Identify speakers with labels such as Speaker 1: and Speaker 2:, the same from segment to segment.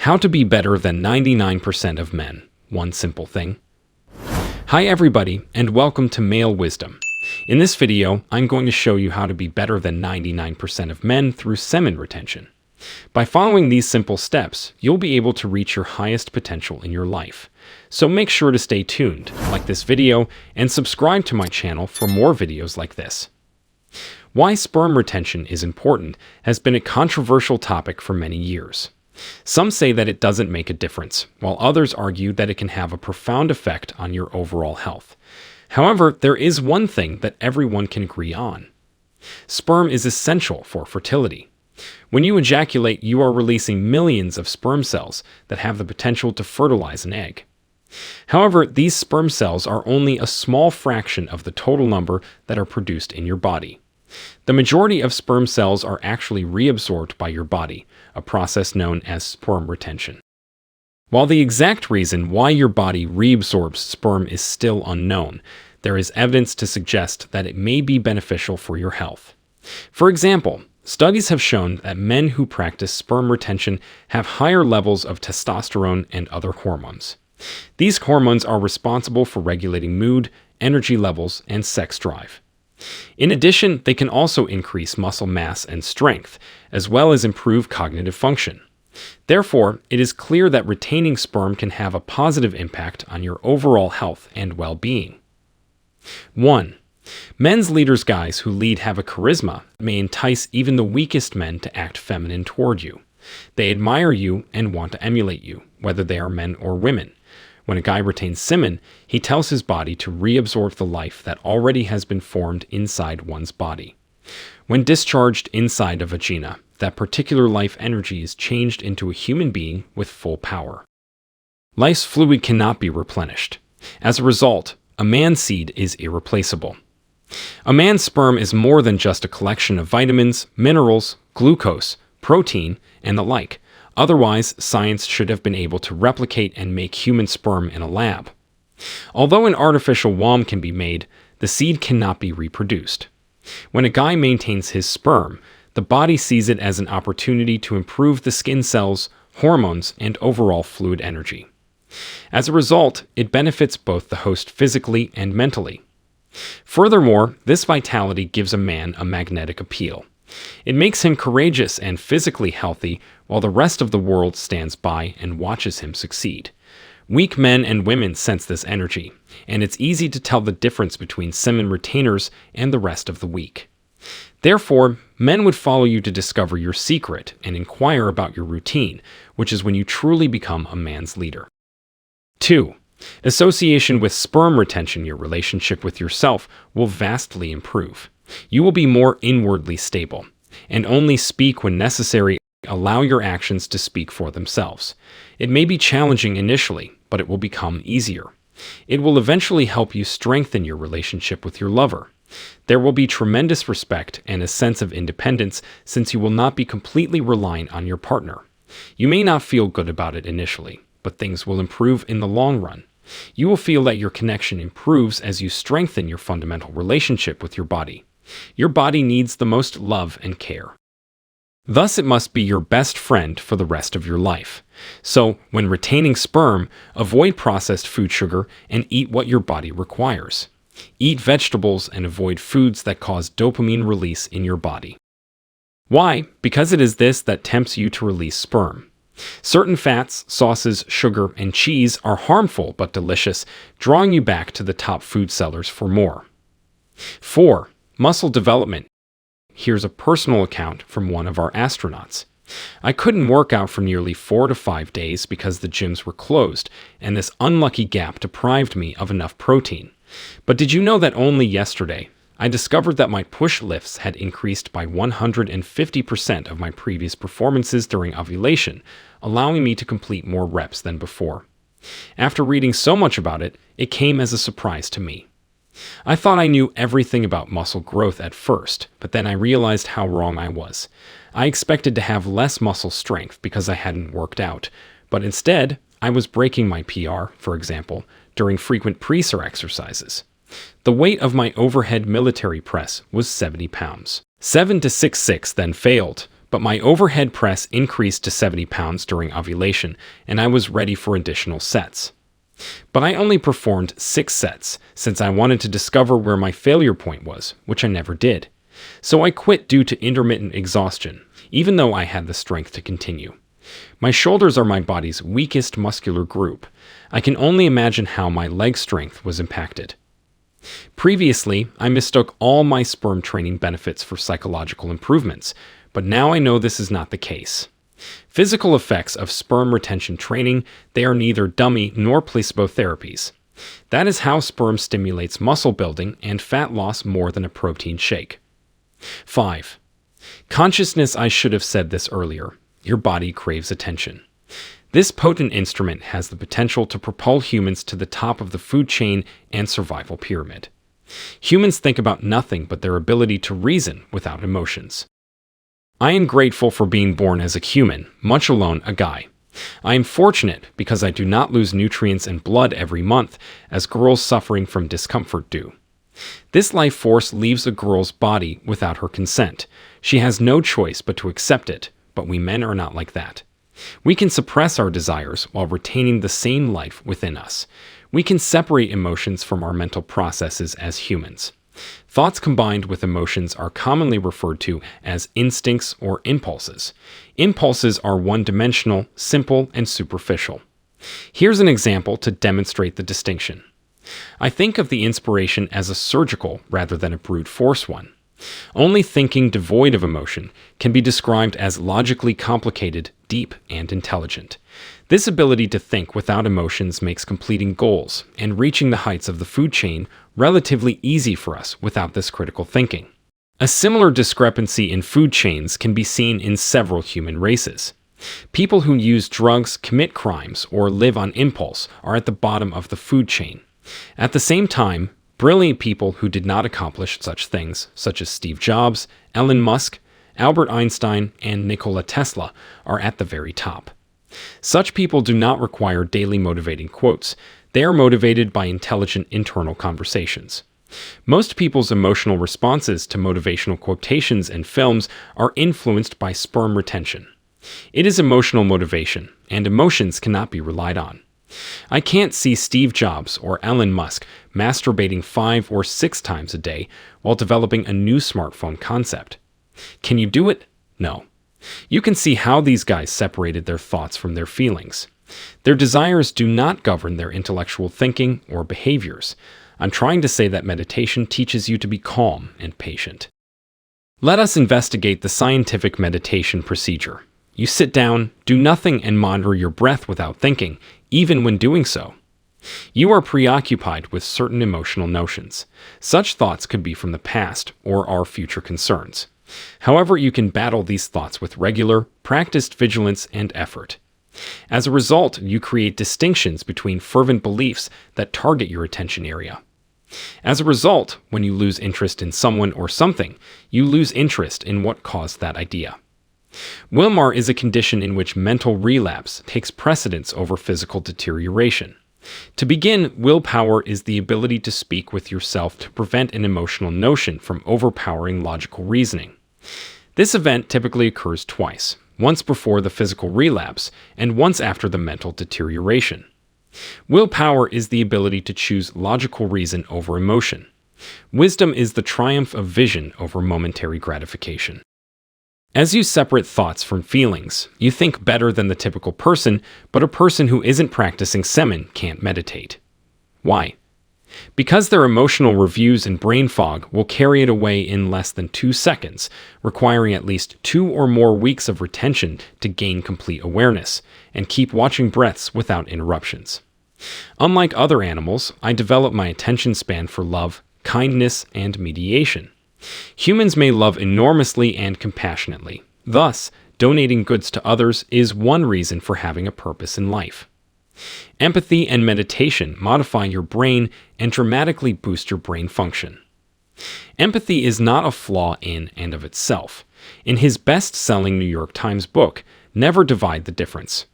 Speaker 1: How to be better than 99% of men. One simple thing. Hi everybody, and welcome to Male Wisdom. In this video, I'm going to show you how to be better than 99% of men through semen retention. By following these simple steps, you'll be able to reach your highest potential in your life. So make sure to stay tuned, like this video, and subscribe to my channel for more videos like this. Why sperm retention is important has been a controversial topic for many years. Some say that it doesn't make a difference, while others argue that it can have a profound effect on your overall health. However, there is one thing that everyone can agree on. Sperm is essential for fertility. When you ejaculate, you are releasing millions of sperm cells that have the potential to fertilize an egg. However, these sperm cells are only a small fraction of the total number that are produced in your body. The majority of sperm cells are actually reabsorbed by your body, a process known as sperm retention. While the exact reason why your body reabsorbs sperm is still unknown, there is evidence to suggest that it may be beneficial for your health. For example, studies have shown that men who practice sperm retention have higher levels of testosterone and other hormones. These hormones are responsible for regulating mood, energy levels, and sex drive. In addition, they can also increase muscle mass and strength, as well as improve cognitive function. Therefore, it is clear that retaining sperm can have a positive impact on your overall health and well-being. 1. Men's leaders, guys who lead, have a charisma that may entice even the weakest men to act feminine toward you. They admire you and want to emulate you, whether they are men or women. When a guy retains semen, he tells his body to reabsorb the life that already has been formed inside one's body. When discharged inside a vagina, that particular life energy is changed into a human being with full power. Life's fluid cannot be replenished. As a result, a man's seed is irreplaceable. A man's sperm is more than just a collection of vitamins, minerals, glucose, protein, and the like. Otherwise, science should have been able to replicate and make human sperm in a lab. Although an artificial womb can be made, the seed cannot be reproduced. When a guy maintains his sperm, the body sees it as an opportunity to improve the skin cells, hormones, and overall fluid energy. As a result, it benefits both the host physically and mentally. Furthermore, this vitality gives a man a magnetic appeal. It makes him courageous and physically healthy, while the rest of the world stands by and watches him succeed. Weak men and women sense this energy, and it's easy to tell the difference between semen retainers and the rest of the weak. Therefore, men would follow you to discover your secret and inquire about your routine, which is when you truly become a man's leader. 2. Association with sperm retention. Your relationship with yourself will vastly improve. You will be more inwardly stable, and only speak when necessary. Allow your actions to speak for themselves. It may be challenging initially, but it will become easier. It will eventually help you strengthen your relationship with your lover. There will be tremendous respect and a sense of independence, since you will not be completely reliant on your partner. You may not feel good about it initially, but things will improve in the long run. You will feel that your connection improves as you strengthen your fundamental relationship with your body. Your body needs the most love and care. Thus, it must be your best friend for the rest of your life. So, when retaining sperm, avoid processed food sugar and eat what your body requires. Eat vegetables and avoid foods that cause dopamine release in your body. Why? Because it is this that tempts you to release sperm. Certain fats, sauces, sugar, and cheese are harmful but delicious, drawing you back to the top food sellers for more. 4. Muscle development. Here's a personal account from one of our astronauts. I couldn't work out for nearly 4 to 5 days because the gyms were closed, and this unlucky gap deprived me of enough protein. But did you know that only yesterday, I discovered that my push lifts had increased by 150% of my previous performances during ovulation, allowing me to complete more reps than before. After reading so much about it, it came as a surprise to me. I thought I knew everything about muscle growth at first, but then I realized how wrong I was. I expected to have less muscle strength because I hadn't worked out, but instead, I was breaking my PR, for example, during frequent preser exercises. The weight of my overhead military press was 70 pounds. 7 to 6'6" then failed, but my overhead press increased to 70 pounds during ovulation, and I was ready for additional sets. But I only performed 6 sets, since I wanted to discover where my failure point was, which I never did. So I quit due to intermittent exhaustion, even though I had the strength to continue. My shoulders are my body's weakest muscular group. I can only imagine how my leg strength was impacted. Previously, I mistook all my sperm training benefits for psychological improvements, but now I know this is not the case. Physical effects of sperm retention training, they are neither dummy nor placebo therapies. That is how sperm stimulates muscle building and fat loss more than a protein shake. 5. Consciousness. I should have said this earlier. Your body craves attention. This potent instrument has the potential to propel humans to the top of the food chain and survival pyramid. Humans think about nothing but their ability to reason without emotions. I am grateful for being born as a human, much alone a guy. I am fortunate because I do not lose nutrients and blood every month, as girls suffering from discomfort do. This life force leaves a girl's body without her consent. She has no choice but to accept it, but we men are not like that. We can suppress our desires while retaining the same life within us. We can separate emotions from our mental processes as humans. Thoughts combined with emotions are commonly referred to as instincts or impulses. Impulses are one-dimensional, simple, and superficial. Here's an example to demonstrate the distinction. I think of the inspiration as a surgical rather than a brute force one. Only thinking devoid of emotion can be described as logically complicated, deep, and intelligent. This ability to think without emotions makes completing goals and reaching the heights of the food chain relatively easy for us without this critical thinking. A similar discrepancy in food chains can be seen in several human races. People who use drugs, commit crimes, or live on impulse are at the bottom of the food chain. At the same time, brilliant people who did not accomplish such things, such as Steve Jobs, Elon Musk, Albert Einstein, and Nikola Tesla, are at the very top. Such people do not require daily motivating quotes. They are motivated by intelligent internal conversations. Most people's emotional responses to motivational quotations and films are influenced by sperm retention. It is emotional motivation, and emotions cannot be relied on. I can't see Steve Jobs or Elon Musk masturbating 5 or 6 times a day while developing a new smartphone concept. Can you do it? No. You can see how these guys separated their thoughts from their feelings. Their desires do not govern their intellectual thinking or behaviors. I'm trying to say that meditation teaches you to be calm and patient. Let us investigate the scientific meditation procedure. You sit down, do nothing, and monitor your breath without thinking, even when doing so. You are preoccupied with certain emotional notions. Such thoughts could be from the past or are future concerns. However, you can battle these thoughts with regular, practiced vigilance and effort. As a result, you create distinctions between fervent beliefs that target your attention area. As a result, when you lose interest in someone or something, you lose interest in what caused that idea. Wilmar is a condition in which mental relapse takes precedence over physical deterioration. To begin, willpower is the ability to speak with yourself to prevent an emotional notion from overpowering logical reasoning. This event typically occurs twice, once before the physical relapse and once after the mental deterioration. Willpower is the ability to choose logical reason over emotion. Wisdom is the triumph of vision over momentary gratification. As you separate thoughts from feelings, you think better than the typical person, but a person who isn't practicing Semen can't meditate. Why? Because their emotional reviews and brain fog will carry it away in less than 2 seconds, requiring at least 2 or more weeks of retention to gain complete awareness, and keep watching breaths without interruptions. Unlike other animals, I develop my attention span for love, kindness, and mediation. Humans may love enormously and compassionately. Thus, donating goods to others is one reason for having a purpose in life. Empathy and meditation modify your brain and dramatically boost your brain function. Empathy is not a flaw in and of itself. In his best-selling New York Times book, Never Divide the Difference,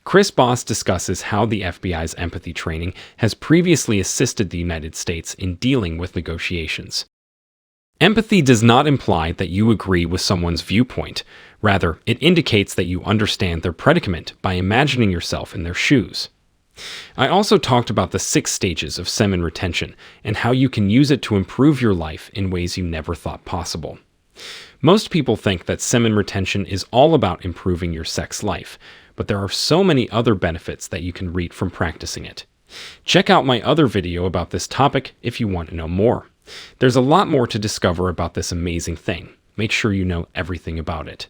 Speaker 1: Chris Voss discusses how the FBI's empathy training has previously assisted the United States in dealing with negotiations. Empathy does not imply that you agree with someone's viewpoint. Rather, it indicates that you understand their predicament by imagining yourself in their shoes. I also talked about the 6 stages of semen retention and how you can use it to improve your life in ways you never thought possible. Most people think that semen retention is all about improving your sex life, but there are so many other benefits that you can reap from practicing it. Check out my other video about this topic if you want to know more. There's a lot more to discover about this amazing thing. Make sure you know everything about it.